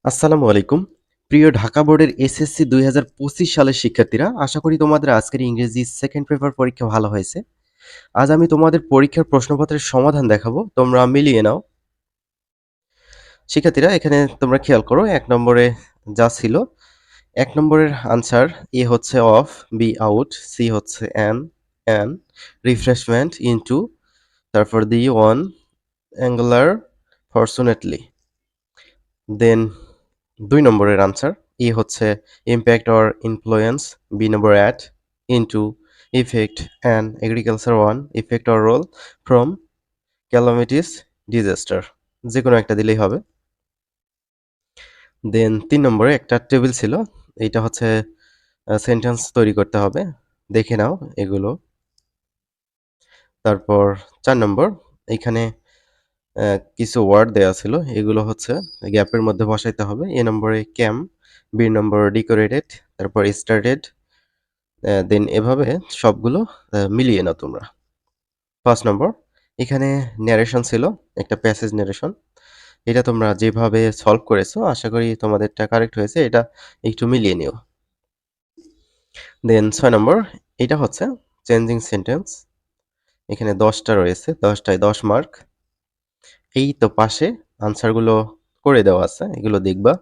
আসসালামু আলাইকুম। প্রিয় ঢাকা বোর্ডের এসএসসি ২০২৫ সালের শিক্ষার্থীরা, আশা করি তোমাদের আজকের ইংরেজি সেকেন্ড পেপার পরীক্ষা ভালো হয়েছে। আজ আমি তোমাদের পরীক্ষার প্রশ্নপত্রের সমাধান দেখাবো। তোমরা মিলিয়ে নাও। শিক্ষার্থীরা, এখানে তোমরা খেয়াল করো ১ নম্বরে যা ছিল, ১ নম্বরের আনসার এ হচ্ছে অফ, বি আউট, সি হচ্ছে অ্যান, রিফ্রেশমেন্ট, ইনটু, তারপর the one, angular, fortunately. Then ২ নম্বরের আনসার এ হচ্ছে impact or influence, B number at, into, effect, and agriculture 1, effect or role from calamities, disaster. যেকোনো একটা দিলেই হবে। দেন ৩ নম্বরে একটা টেবিল ছিল। এইটা হচ্ছে সেন্টেন্স তৈরি করতে হবে। দেখে নাও এগুলো। তারপর ৪ নম্বর, এইখানে কিছু ওয়ার্ড দেয়া ছিল। এগুলো হচ্ছে গ্যাপের মধ্যে বসাইতে হবে। এ নম্বরে ক্যাম, বি নম্বর ডেকোরেটেড, তারপর স্টার্টেড, দেন এভাবে সবগুলো মিলিয়ে নাও তোমরা। ৫ নম্বর, এখানে ন্যারেশন ছিল, একটা প্যাসেজ ন্যারেশন। এটা তোমরা যেভাবে সলভ করেছো আশা করি তোমাদেরটা কারেক্ট হয়েছে। এটা একটু মিলিয়ে নিও। দেন ৬ নম্বর, এটা হচ্ছে চেঞ্জিং সেন্টেন্স। এখানে ১০ টা রয়েছে, ১০ টায় ১০ মার্ক। এই তো পাশে আনসারগুলো করে দেওয়া আছে, এগুলো দেখবা।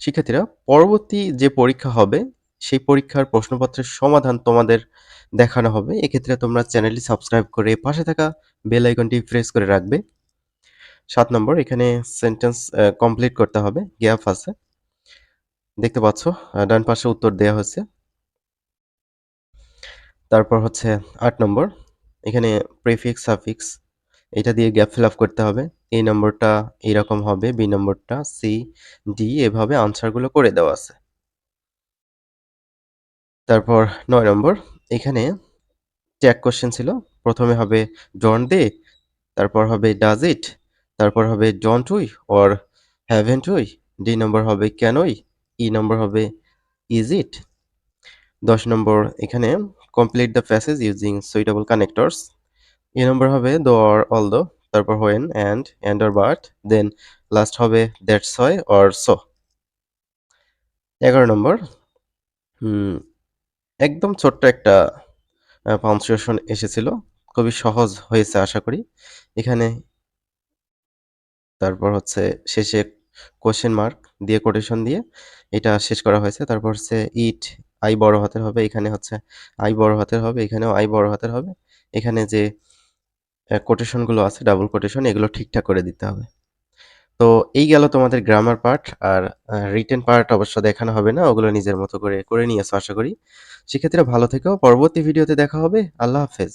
শিক্ষার্থীরা, পরবর্তী যে পরীক্ষা হবে সেই পরীক্ষার প্রশ্নপত্রের সমাধান তোমাদের দেখানো হবে। এক্ষেত্রে তোমরা চ্যানেলটি সাবস্ক্রাইব করে পাশে থাকা বেল আইকনটি প্রেস করে রাখবে। ৭ নম্বর, এখানে সেন্টেন্স কমপ্লিট করতে হবে, গ্যাপ আছে। দেখতে পাচ্ছ ডান পাশে উত্তর দেয়া হয়েছে। তারপর হচ্ছে ৮ নম্বর, এখানে প্রিফিক্স, সাফিক্স এটা দিয়ে গ্যাপ ফিল আপ করতে হবে। এ নম্বরটা এরকম হবে, বি নম্বরটা, সি, ডি এভাবে আনসারগুলো করে দেওয়া আছে। তারপর ৯ নম্বর, এখানে ট্যাগ কোয়েশ্চেন ছিল। প্রথমে হবে ডোন্ট দে, তারপর হবে ডাজ ইট, তারপর হবে don't we or haven't we, D number হবে ক্যান উই, ই নম্বর হবে ইজ ইট। ১০ নম্বর, এখানে complete the passage using suitable connectors. A number হবে দো অর অলদো, তারপর when, and or but, then last হবে that's why or so. ১১ number, hmm, একদম ছোট্ট একটা punctuation এসেছিল। খুবই সহজ হয়েছে আশা করি। এখানে তারপর হচ্ছে শেষে কোয়েশ্চেন মার্ক দিয়ে কোটেশন দিয়ে এটা শেষ করা হয়েছে। তারপর হচ্ছে ইট, আই বড় হাতের হবে। এখানে হচ্ছে আই বড় হাতের হবে। এখানেও আই বড় হাতের হবে। এখানে যে কোটেশন গুলো আছে ডাবল কোটেশন এগুলো ঠিকঠাক করে দিতে হবে। তো এই গেল তোমাদের grammar part. Are written part অবশ্য দেখানো হবে না। ওগুলো নিজের মতো করে নিয়েছো আশা করি। শিক্ষার্থীরা ভালো থেকো। পরবর্তী ভিডিওতে দেখা হবে। আল্লাহ হাফেজ।